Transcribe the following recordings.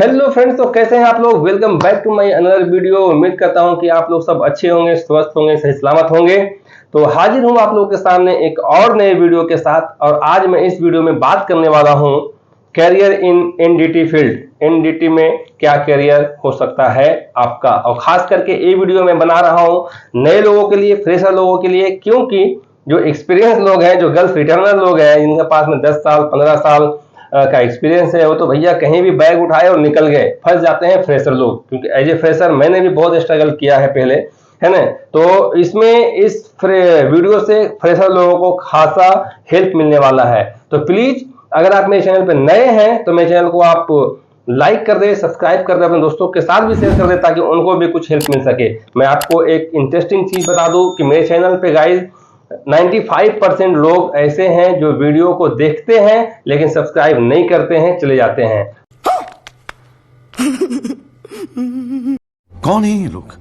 Hello friends, तो कैसे हैं आप लोग। Welcome back to my another video. उम्मीद करता हूं कि आप लोग सब अच्छे होंगे, स्वस्थ होंगे, सही सलामत होंगे। तो हाजिर हूं आप लोगों के सामने एक और नए वीडियो के साथ। और आज मैं इस वीडियो में बात करने वाला हूं career in NDT field. NDT में क्या कैरियर हो सकता है आपका, और खास करके ये वीडियो मैं बना रहा हूं नए लोगों के लिए, फ्रेशर लोगों के लिए, क्योंकि जो एक्सपीरियंस लोग हैं, जो गल्फ रिटर्नर लोग हैं, जिनके पास में 10 साल 15 साल का एक्सपीरियंस है, वो तो भैया कहीं भी बैग उठाए और निकल गए, फंस जाते हैं फ्रेशर लोग। क्योंकि एज ए फ्रेशर मैंने भी बहुत स्ट्रगल किया है पहले, है ना। तो इसमें इस वीडियो से फ्रेशर लोगों को खासा हेल्प मिलने वाला है। तो प्लीज अगर आप मेरे चैनल पर नए हैं तो मेरे चैनल को आप लाइक कर दे, सब्सक्राइब कर दे, अपने दोस्तों के साथ भी शेयर कर दे, ताकि उनको भी कुछ हेल्प मिल सके। मैं आपको एक इंटरेस्टिंग चीज बता दूं कि मेरे चैनल पे गाइज 95% लोग ऐसे हैं जो वीडियो को देखते हैं लेकिन सब्सक्राइब नहीं करते हैं, चले जाते हैं। कौन है ये लोग,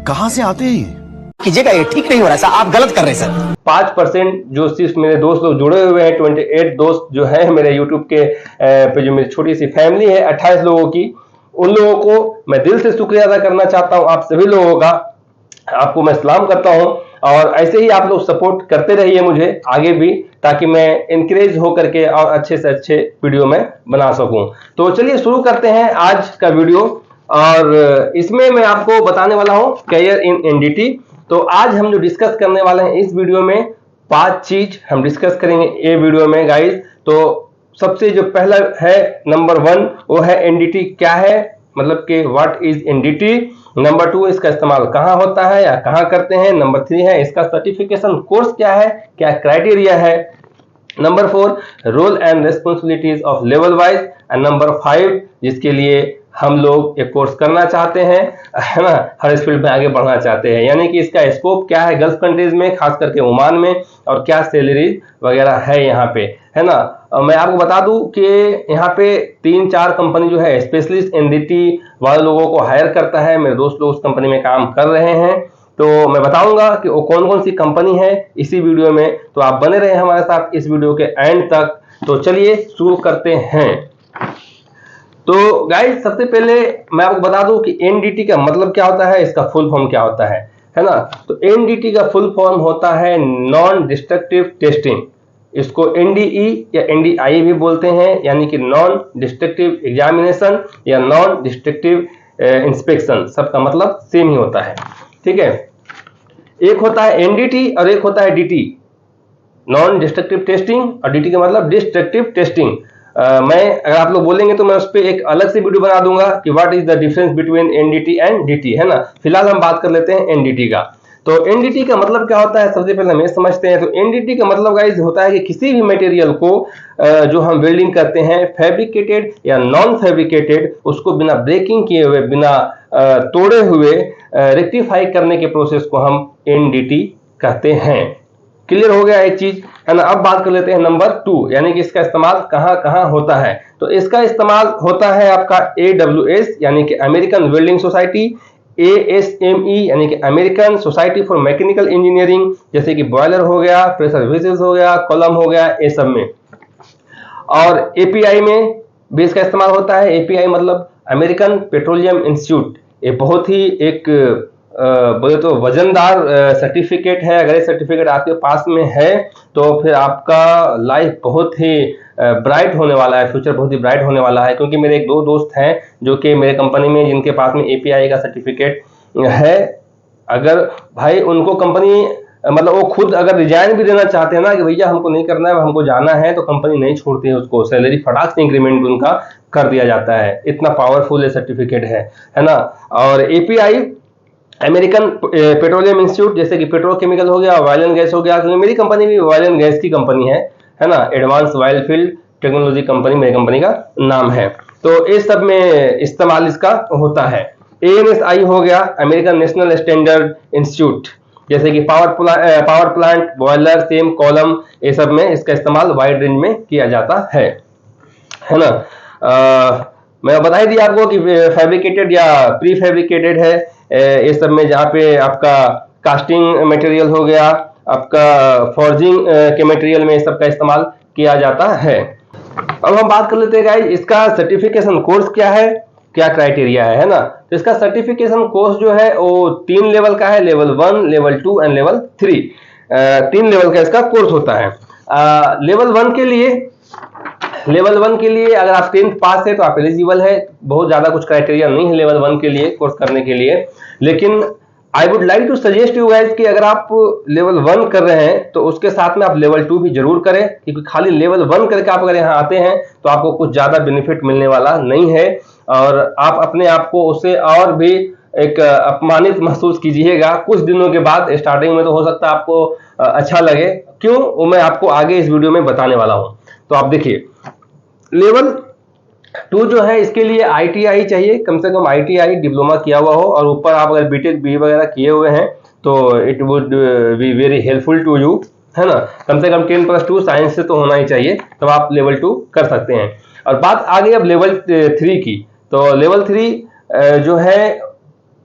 कहां से आते हैं? कीजिएगा, ये ठीक नहीं हो रहा है, आप गलत कर रहे हैं सर। 5% जो सिर्फ मेरे दोस्त लोग जुड़े हुए हैं, 28 दोस्त जो है मेरे यूट्यूब के पे, जो मेरी छोटी सी फैमिली है 28 लोगों की, उन लोगों को मैं दिल से शुक्रिया अदा करना चाहता हूं। आप सभी लोगों का आपको मैं सलाम करता हूं। और ऐसे ही आप लोग सपोर्ट करते रहिए मुझे आगे भी, ताकि मैं इंकरेज हो करके और अच्छे से अच्छे वीडियो में बना सकूं। तो चलिए शुरू करते हैं आज का वीडियो। और इसमें मैं आपको बताने वाला हूं कैरियर इन एनडीटी। तो आज हम जो डिस्कस करने वाले हैं इस वीडियो में 5 चीज हम डिस्कस करेंगे ये वीडियो में गाइज। तो सबसे जो पहला है, नंबर 1, वो है एनडीटी क्या है, मतलब कि व्हाट इज एनडीटी। नंबर 2, इसका इस्तेमाल कहाँ होता है या कहाँ करते हैं। नंबर 3 है इसका सर्टिफिकेशन कोर्स क्या है, क्या क्राइटेरिया है। Number 4, role and responsibilities of level wise. And number 5, जिसके लिए हम लोग एक कोर्स करना चाहते हैं, है ना, हर इस फील्ड में आगे बढ़ना चाहते हैं, यानी कि इसका स्कोप क्या है गल्फ कंट्रीज में, खास करके ओमान में, और क्या सैलरी वगैरह है यहाँ पे, है ना। मैं आपको बता दूं कि यहाँ पे 3-4 कंपनी जो है स्पेशलिस्ट एनडीटी वाले लोगों को हायर करता है। मेरे दोस्त लोग उस कंपनी में काम कर रहे हैं, तो मैं बताऊंगा कि वो कौन कौन सी कंपनी है इसी वीडियो में। तो आप बने रहे हमारे साथ इस वीडियो के एंड तक। तो चलिए शुरू करते हैं। तो गाइस, सबसे पहले मैं आपको बता दूं कि एनडीटी का मतलब क्या होता है, इसका फुल फॉर्म क्या होता है ना। तो एनडीटी का फुल फॉर्म होता है नॉन डिस्ट्रक्टिव टेस्टिंग। इसको एनडीई या एनडीआई भी बोलते हैं, यानी कि नॉन डिस्ट्रक्टिव एग्जामिनेशन या नॉन डिस्ट्रक्टिव इंस्पेक्शन, सबका मतलब सेम ही होता है, ठीक है। एक होता है एनडीटी और एक होता है डीटी, नॉन डिस्ट्रक्टिव टेस्टिंग, और डीटी का मतलब डिस्ट्रक्टिव टेस्टिंग। मैं अगर आप लोग बोलेंगे तो मैं उस पर एक अलग से वीडियो बना दूंगा कि what is the difference between NDT and DT, है ना। फिलहाल हम बात कर लेते हैं एनडीटी का। तो एनडीटी का मतलब क्या होता है, सबसे पहले हमें समझते हैं। तो एनडीटी का मतलब गाइस होता है कि किसी भी मटेरियल को जो हम वेल्डिंग करते हैं, फैब्रिकेटेड या नॉन फैब्रिकेटेड, उसको बिना ब्रेकिंग किए हुए, बिना तोड़े हुए रेक्टिफाई करने के प्रोसेस को हम एनडीटी कहते हैं। क्लियर हो गया एक चीज, है ना। अब बात कर लेते हैं नंबर 2, यानी कि इसका इस्तेमाल कहाँ कहाँ होता है। तो इसका इस्तेमाल होता है आपका AWS यानी कि अमेरिकन वेल्डिंग सोसाइटी, ASME यानी कि American society for mechanical engineering, जैसे कि बॉयलर हो गया, प्रेशर वेसल्स हो गया, कॉलम हो गया, ये सब में। और API में भी इसका इस्तेमाल होता है। API मतलब अमेरिकन पेट्रोलियम इंस्टीट्यूट। ये बहुत ही एक बोले तो वजनदार सर्टिफिकेट है। अगर ये सर्टिफिकेट आपके पास में है तो फिर आपका लाइफ बहुत ही ब्राइट होने वाला है, फ्यूचर बहुत ही ब्राइट होने वाला है। क्योंकि मेरे 1-2 दोस्त हैं जो कि मेरे कंपनी में, जिनके पास में API का सर्टिफिकेट है। अगर भाई उनको कंपनी, मतलब वो खुद अगर रिजाइन भी देना चाहते हैं ना कि भैया हमको नहीं करना है, हमको जाना है, तो कंपनी नहीं छोड़ती है उसको, सैलरी फटाक से इंक्रीमेंट उनका कर दिया जाता है। इतना पावरफुल ये सर्टिफिकेट है ना। और API अमेरिकन पेट्रोलियम इंस्टीट्यूट, जैसे कि पेट्रोकेमिकल हो गया, ऑयल एंड गैस हो गया, क्योंकि मेरी कंपनी भी ऑयल एंड गैस की कंपनी है ना। Advance oil field technology company मेरी कंपनी का नाम है। तो इस सब में इस्तेमाल इसका होता है। ANSI हो गया, अमेरिकन नेशनल स्टैंडर्ड इंस्टीट्यूट, जैसे कि power plant, boiler, same, column, ये सब में इसका इस्तेमाल वाइड रेंज में किया जाता है ना। मैं बता ही दिया आपको कि फैब्रिकेटेड या प्री फैब्रिकेटेड है ये सब में, जहाँ पे आपका कास्टिंग मटेरियल हो गया, आपका फॉर्जिंग के मटेरियल में इस सब का इस्तेमाल किया जाता है। अब हम बात कर लेते हैं गाइस, इसका सर्टिफिकेशन कोर्स क्या है, क्या क्राइटेरिया है ना। तो इसका सर्टिफिकेशन कोर्स जो है वो 3 लेवल का है, level 1, level 2 and level 3। 3 level का इसका कोर्स होता है। लेवल 1 के लिए अगर आप 10th पास है तो आप एलिजिबल है। बहुत ज्यादा कुछ क्राइटेरिया नहीं है लेवल 1 के लिए कोर्स करने के लिए, लेकिन I would like to suggest you guys कि अगर आप लेवल 1 कर रहे हैं तो उसके साथ में आप लेवल 2 भी जरूर करें, क्योंकि खाली लेवल 1 करके आप अगर यहाँ आते हैं तो आपको कुछ ज्यादा बेनिफिट मिलने वाला नहीं है, और आप अपने आप को उससे और भी एक अपमानित महसूस कीजिएगा कुछ दिनों के बाद। स्टार्टिंग में तो हो सकता है आपको अच्छा लगे, क्यों वो मैं आपको आगे इस वीडियो में बताने वाला हूं। तो आप देखिए, लेवल 2 जो है इसके लिए ITI चाहिए, कम से कम ITI डिप्लोमा किया हुआ हो, और ऊपर आप अगर बीटेक बी वगैरह किए हुए हैं तो it would be very helpful to you, है ना। कम से कम 10+2 साइंस से तो होना ही चाहिए, तब आप लेवल 2 कर सकते हैं। और बात आ गई अब लेवल 3 की। तो लेवल 3 जो है,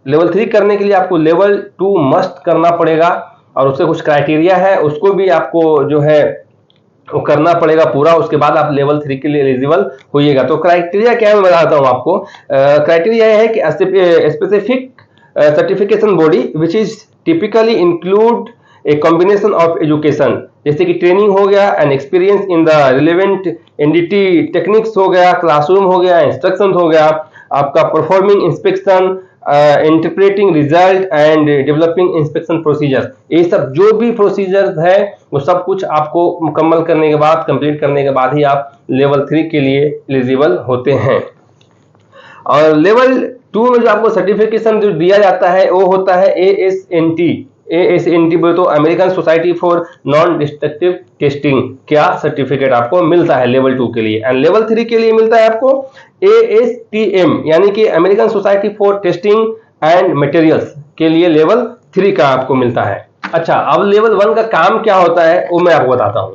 लेवल 3 करने के लिए आपको लेवल 2 मस्ट करना पड़ेगा, और उससे कुछ क्राइटेरिया है, उसको भी आपको जो है वो करना पड़ेगा पूरा, उसके बाद आप लेवल 3 के लिए एलिजिबल होइएगा। तो क्राइटेरिया क्या है मैं बताता हूं आपको। क्राइटेरिया यह है कि specific certification body which is typically include a combination of education, जैसे कि ट्रेनिंग हो गया and experience in the relevant NDT techniques हो गया, क्लासरूम हो गया, इंस्ट्रक्शन हो गया, आपका performing inspection, interpreting result and developing inspection procedure. ये सब जो भी प्रोसीजर है वो सब कुछ आपको मुकम्मल करने के बाद, कंप्लीट करने के बाद ही आप लेवल 3 के लिए एलिजिबल होते हैं। और लेवल 2 में जो आपको सर्टिफिकेशन जो दिया जाता है वो होता है ASNT बोले तो American society for non destructive testing. क्या सर्टिफिकेट आपको मिलता है लेवल 2 के लिए। एंड लेवल 3 के लिए मिलता है आपको ASTM, यानी कि American society for testing and materials के लिए लेवल 3 का आपको मिलता है। अच्छा, अब लेवल 1 का काम क्या होता है वो मैं आपको बताता हूं।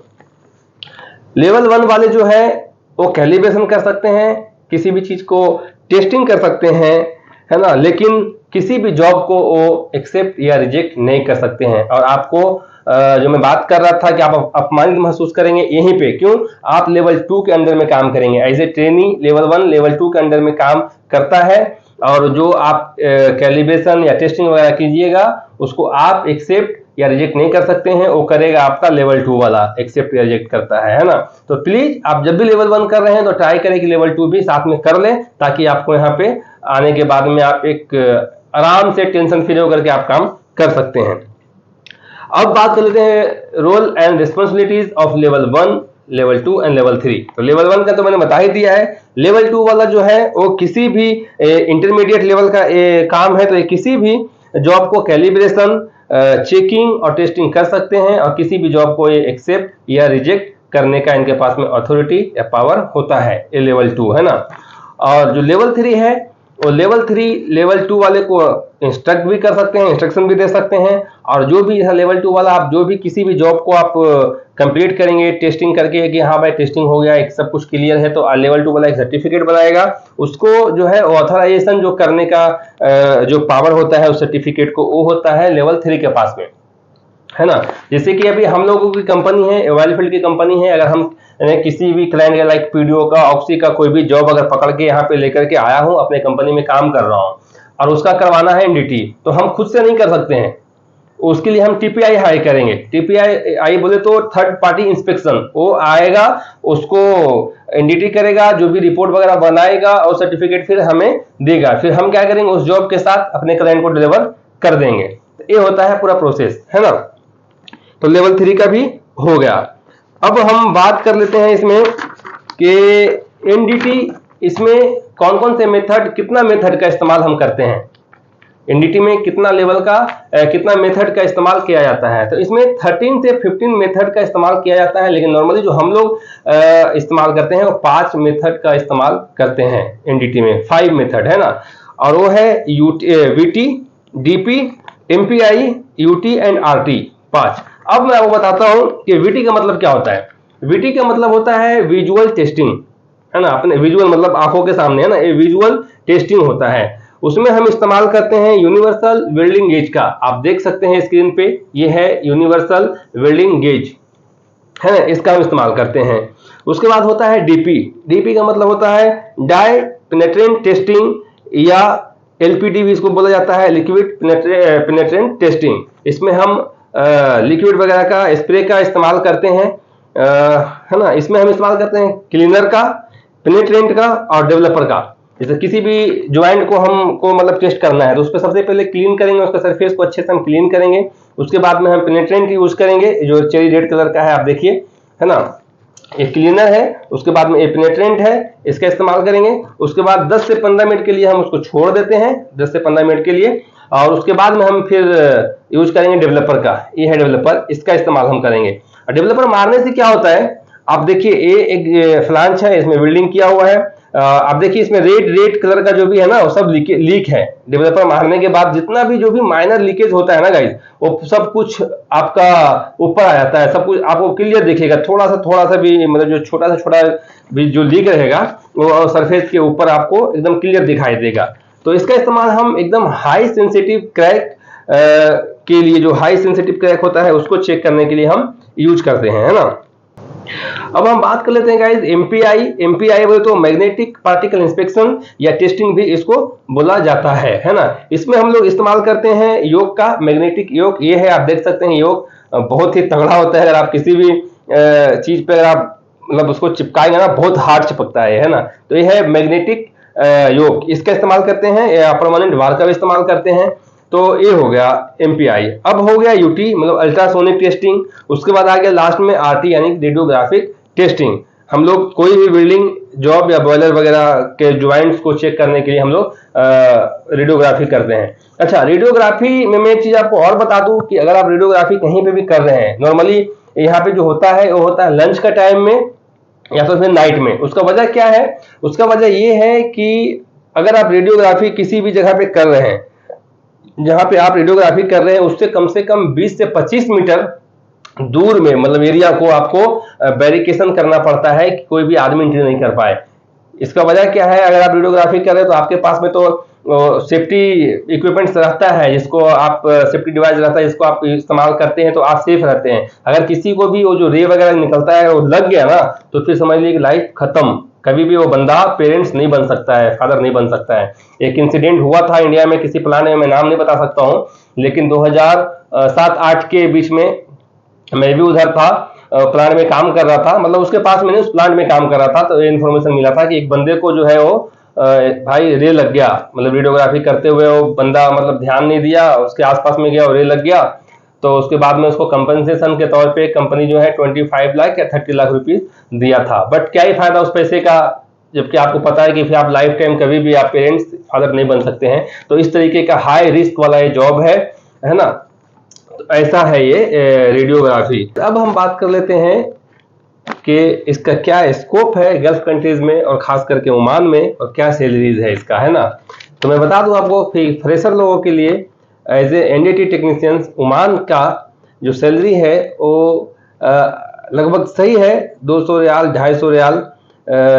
लेवल 1 वाले जो है वो कैलिब्रेशन कर सकते हैं, किसी भी चीज को टेस्टिंग कर सकते हैं, है ना, लेकिन किसी भी जॉब को वो एक्सेप्ट या रिजेक्ट नहीं कर सकते हैं। और आपको जो मैं बात कर रहा था कि आप अपमानित महसूस करेंगे यहीं पे, क्यों, आप लेवल 2 के अंडर में काम करेंगे as a trainee. Level 1 level 2 के अंडर में काम करता है, और जो आप कैलिब्रेशन या टेस्टिंग वगैरह कीजिएगा उसको आप एक्सेप्ट या रिजेक्ट नहीं कर सकते हैं, वो करेगा आपका लेवल 2 वाला, एक्सेप्ट या रिजेक्ट करता है ना। तो प्लीज आप जब भी लेवल 1 कर रहे हैं तो ट्राई करें कि लेवल 2 भी साथ में कर लें, ताकि आपको यहाँ पे आने के बाद में आप एक आराम से टेंशन फ्री होकर के आप काम कर सकते हैं। अब बात कर लेते हैं role and responsibilities of level 1, level 2 and level 3। तो लेवल 1 का तो मैंने बता ही दिया है। लेवल 2 वाला जो है वो किसी भी इंटरमीडिएट लेवल का काम है, तो ये किसी भी जॉब को कैलिब्रेशन, चेकिंग और टेस्टिंग कर सकते हैं, और किसी भी जॉब को ये एक्सेप्ट या रिजेक्ट करने का इनके पास में अथॉरिटी या पावर होता है। ये लेवल 2 है ना। और जो लेवल 3 है वो लेवल 3 लेवल 2 वाले को इंस्ट्रक्ट भी कर सकते हैं, इंस्ट्रक्शन भी दे सकते हैं। और जो भी है लेवल 2 वाला, आप जो भी किसी भी जॉब को आप कंप्लीट करेंगे टेस्टिंग करके कि हाँ भाई टेस्टिंग हो गया, एक सब कुछ क्लियर है, तो लेवल 2 वाला एक सर्टिफिकेट बनाएगा। उसको जो है ऑथराइजेशन जो करने का जो पावर होता है उस सर्टिफिकेट को, वो होता है लेवल 3 के पास में, है ना। जैसे कि अभी हम लोगों की कंपनी है, ऑयल फील्ड की कंपनी है, अगर हम किसी भी क्लाइंट या लाइक पीडीओ का, ऑक्सी का कोई भी जॉब अगर पकड़ के यहाँ पे लेकर के आया हूँ, अपने कंपनी में काम कर रहा हूँ और उसका करवाना है एनडीटी, तो हम खुद से नहीं कर सकते हैं। उसके लिए हम टीपीआई हायर करेंगे। टीपीआई बोले तो थर्ड पार्टी इंस्पेक्शन, वो आएगा, उसको एनडीटी करेगा, जो भी रिपोर्ट वगैरह बनाएगा और सर्टिफिकेट फिर हमें देगा। फिर हम क्या करेंगे, उस जॉब के साथ अपने क्लाइंट को डिलीवर कर देंगे। तो ये होता है पूरा प्रोसेस, है ना। तो लेवल 3 का भी हो गया। अब हम बात कर लेते हैं इसमें कि एनडीटी, इसमें कौन कौन से मेथड, कितना मेथड का इस्तेमाल हम करते हैं। एनडीटी में कितना लेवल का कितना मेथड का इस्तेमाल किया जाता है। तो इसमें 13 से 15 मेथड का इस्तेमाल किया जाता है, लेकिन नॉर्मली जो हम लोग इस्तेमाल करते हैं वो 5 मेथड का इस्तेमाल करते हैं एनडीटी में। 5 मेथड है ना, और वो है VT, DP, MPI, UT and RT, 5। अब मैं आपको बताता हूं कि वीटी का मतलब क्या होता है। वीटी का मतलब होता है विजुअल टेस्टिंग, है ना। अपने विजुअल मतलब आंखों के सामने, है ना, ये विजुअल टेस्टिंग होता है। उसमें हम इस्तेमाल करते हैं यूनिवर्सल वेल्डिंग गेज का। आप देख सकते हैं स्क्रीन पे, ये है यूनिवर्सल वेल्डिंग गेज, है ना, इसका हम इस्तेमाल करते हैं। उसके बाद होता है डीपी। डीपी का मतलब होता है डाई पेनेट्रेंट टेस्टिंग, या एलपीटी भी इसको बोला जाता है, लिक्विड पेनेट्रेंट टेस्टिंग। इसमें हम लिक्विड वगैरह का स्प्रे का इस्तेमाल करते हैं, है ना। इसमें हम इस्तेमाल करते हैं क्लीनर का, पेनेट्रेंट का और डेवलपर का। जैसे किसी भी ज्वाइंट को हमको मतलब टेस्ट करना है तो उस पर सबसे पहले क्लीन करेंगे, उसका सरफेस को अच्छे से हम क्लीन करेंगे। उसके बाद में हम पेनेट्रेंट यूज करेंगे, जो चेरी रेड कलर का है आप देखिए, है ना। एक क्लीनर है, उसके बाद में एक पेनेट्रेंट है, इसका इस्तेमाल करेंगे। उसके बाद 10 से 15 मिनट के लिए हम उसको छोड़ देते हैं, 10 से 15 मिनट के लिए, और उसके बाद में हम फिर यूज करेंगे डेवलपर का। ये है डेवलपर, इसका इस्तेमाल हम करेंगे। डेवलपर मारने से क्या होता है, आप देखिए ये एक फ्लांच है, इसमें वेल्डिंग किया हुआ है। आप देखिए इसमें रेड कलर का जो भी है ना वो सब लीक है। डेवलपर मारने के बाद जितना भी जो भी माइनर लीकेज होता है ना गाइस, वो सब कुछ आपका ऊपर आ जाता है, सब कुछ आपको क्लियर दिखेगा। थोड़ा सा भी मतलब जो छोटा भी जो लीक रहेगा वो सरफेस के ऊपर आपको एकदम क्लियर दिखाई देगा। तो इसका इस्तेमाल हम एकदम हाई सेंसिटिव क्रैक के लिए, जो हाई सेंसिटिव क्रैक होता है उसको चेक करने के लिए हम यूज करते हैं, है ना। अब हम बात कर लेते हैं गाइस एमपीआई बोले तो मैग्नेटिक पार्टिकल इंस्पेक्शन या टेस्टिंग भी इसको बोला जाता है ना। इसमें हम लोग इस्तेमाल करते हैं योक का, मैग्नेटिक योक। ये है, आप देख सकते हैं योक बहुत ही तगड़ा होता है। अगर आप किसी भी चीज पे अगर आप मतलब उसको चिपकाएंगे ना, बहुत हार्ड चिपकता है ना। तो ये है मैग्नेटिक योक, इसका इस्तेमाल करते हैं, या परमानेंट वार का भी इस्तेमाल करते हैं। तो ये हो गया एमपीआई। अब हो गया यूटी मतलब अल्ट्रासोनिक टेस्टिंग। उसके बाद आ गया लास्ट में आरटी यानी रेडियोग्राफिक टेस्टिंग। हम लोग कोई भी बिल्डिंग जॉब या बॉयलर वगैरह के ज्वाइंट्स को चेक करने के लिए हम लोग रेडियोग्राफी करते हैं। अच्छा, रेडियोग्राफी में मैं एक चीज आपको और बता दूं कि अगर आप रेडियोग्राफी कहीं पे भी कर रहे हैं, नॉर्मली यहाँ पे जो होता है वो होता है लंच का टाइम में या तो फिर नाइट में। उसका वजह क्या है, उसका वजह ये है कि अगर आप रेडियोग्राफी किसी भी जगह पे कर रहे हैं, जहां पे आप रेडियोग्राफी कर रहे हैं उससे कम 20 से 25 मीटर दूर में मतलब एरिया को आपको बैरिकेशन करना पड़ता है कि कोई भी आदमी एंट्री नहीं कर पाए। इसका वजह क्या है, अगर आप रेडियोग्राफी कर रहे हैं तो आपके पास में तो सेफ्टी इक्विपमेंट्स रहता है, जिसको आप सेफ्टी डिवाइस रहता है, जिसको आप इस्तेमाल करते हैं तो आप सेफ रहते हैं। अगर किसी को भी वो जो रे वगैरह निकलता है वो लग गया ना, तो फिर समझ लीजिए कि लाइफ खत्म। कभी भी वो बंदा पेरेंट्स नहीं बन सकता है, फादर नहीं बन सकता है। एक इंसिडेंट हुआ था इंडिया में किसी प्लांट में, मैं नाम नहीं बता सकता हूँ, लेकिन 2007-8 के बीच में मैं भी उधर था, प्लांट में काम कर रहा था। मतलब उसके पास मैंने उस प्लांट में काम कर रहा था, तो इन्फॉर्मेशन मिला था कि एक बंदे को जो है वो भाई रे लग गया। मतलब वीडियोग्राफी करते हुए वो बंदा मतलब ध्यान नहीं दिया, उसके आसपास में गया और रे लग गया। तो उसके बाद में उसको कंपनसेशन के तौर पे कंपनी जो है 25 लाख या 30 लाख रुपीज दिया था। बट क्या ही फायदा उस पैसे का, जबकि आपको पता है कि फिर आप लाइफ टाइम कभी भी आप पेरेंट्स फादर नहीं बन सकते हैं। तो इस तरीके का हाई रिस्क वाला ये जॉब है ना। तो ऐसा है ये रेडियोग्राफी। अब हम बात कर लेते हैं कि इसका क्या स्कोप है गल्फ कंट्रीज में और खास करके ओमान में, और क्या सैलरीज है इसका, है ना। तो मैं बता दूं आपको, फ्रेशर लोगों के लिए as a NDT technicians Oman का जो सैलरी है वो लगभग सही है। 200 रियाल 250 रियाल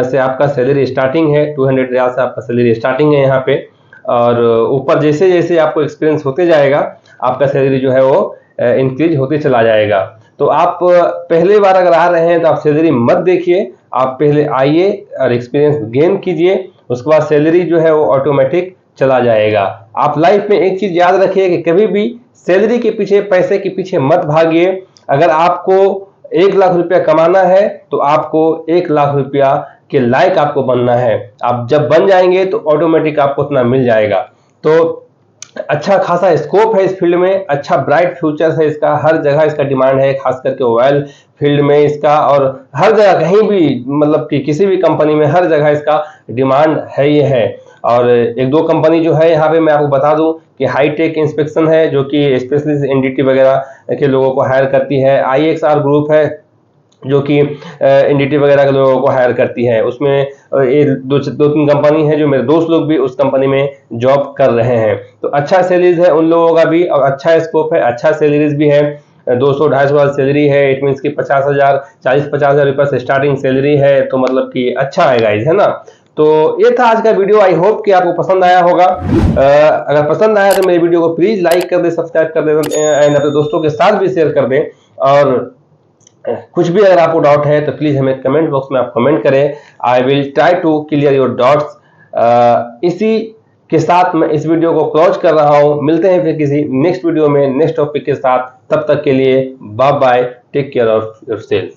से आपका सैलरी स्टार्टिंग है, 200 रियाल से आपका सैलरी स्टार्टिंग है यहाँ पे। और ऊपर जैसे जैसे आपको एक्सपीरियंस होते जाएगा आपका सैलरी जो है वो इंक्रीज होते चला जाएगा। तो आप पहली बार अगर आ रहे हैं तो आप सैलरी मत देखिए, आप पहले आइए और एक्सपीरियंस गेन कीजिए, उसके बाद सैलरी जो है वो ऑटोमेटिक चला जाएगा। आप लाइफ में एक चीज याद रखिए कि कभी भी सैलरी के पीछे, पैसे के पीछे मत भागिए। अगर आपको 1 लाख रुपया कमाना है तो आपको 1 लाख रुपया के लायक आपको बनना है। आप जब बन जाएंगे तो ऑटोमेटिक आपको उतना मिल जाएगा। तो अच्छा खासा स्कोप है इस फील्ड में, अच्छा ब्राइट फ्यूचर है इसका, हर जगह इसका डिमांड है, खास करके ऑयल फील्ड में इसका, और हर जगह कहीं भी मतलब कि किसी भी कंपनी में हर जगह इसका डिमांड है ही है। और 1-2 कंपनी जो है यहाँ पे मैं आपको बता दूं कि हाईटेक इंस्पेक्शन है जो कि स्पेशलिस्ट एनडीटी वगैरह के लोगों को हायर करती है। IXR ग्रुप है जो कि एनडीटी वगैरह के लोगों को हायर करती है। उसमें ये 2-3 कंपनी है जो मेरे दोस्त लोग भी उस कंपनी में जॉब कर रहे हैं। तो अच्छा सैलरीज है उन लोगों का भी, और अच्छा स्कोप है, अच्छा सैलरीज भी है। 200-250 वाली सैलरी है, इट मीन्स की 40,000 रुपये से स्टार्टिंग सैलरी है। तो मतलब कि अच्छा है गाइज, है ना। तो ये था आज का वीडियो, आई होप कि आपको पसंद आया होगा। अगर पसंद आया तो मेरी वीडियो को प्लीज लाइक कर दे, सब्सक्राइब कर दे एंड अपने दोस्तों के साथ भी शेयर कर दें। और कुछ भी अगर आपको डाउट है तो प्लीज हमें कमेंट बॉक्स में आप कमेंट करें। I will try to clear your doubts. इसी के साथ मैं इस वीडियो को क्लोज कर रहा हूं। मिलते हैं फिर किसी नेक्स्ट वीडियो में नेक्स्ट टॉपिक के साथ। तब तक के लिए bye bye, take care of yourself.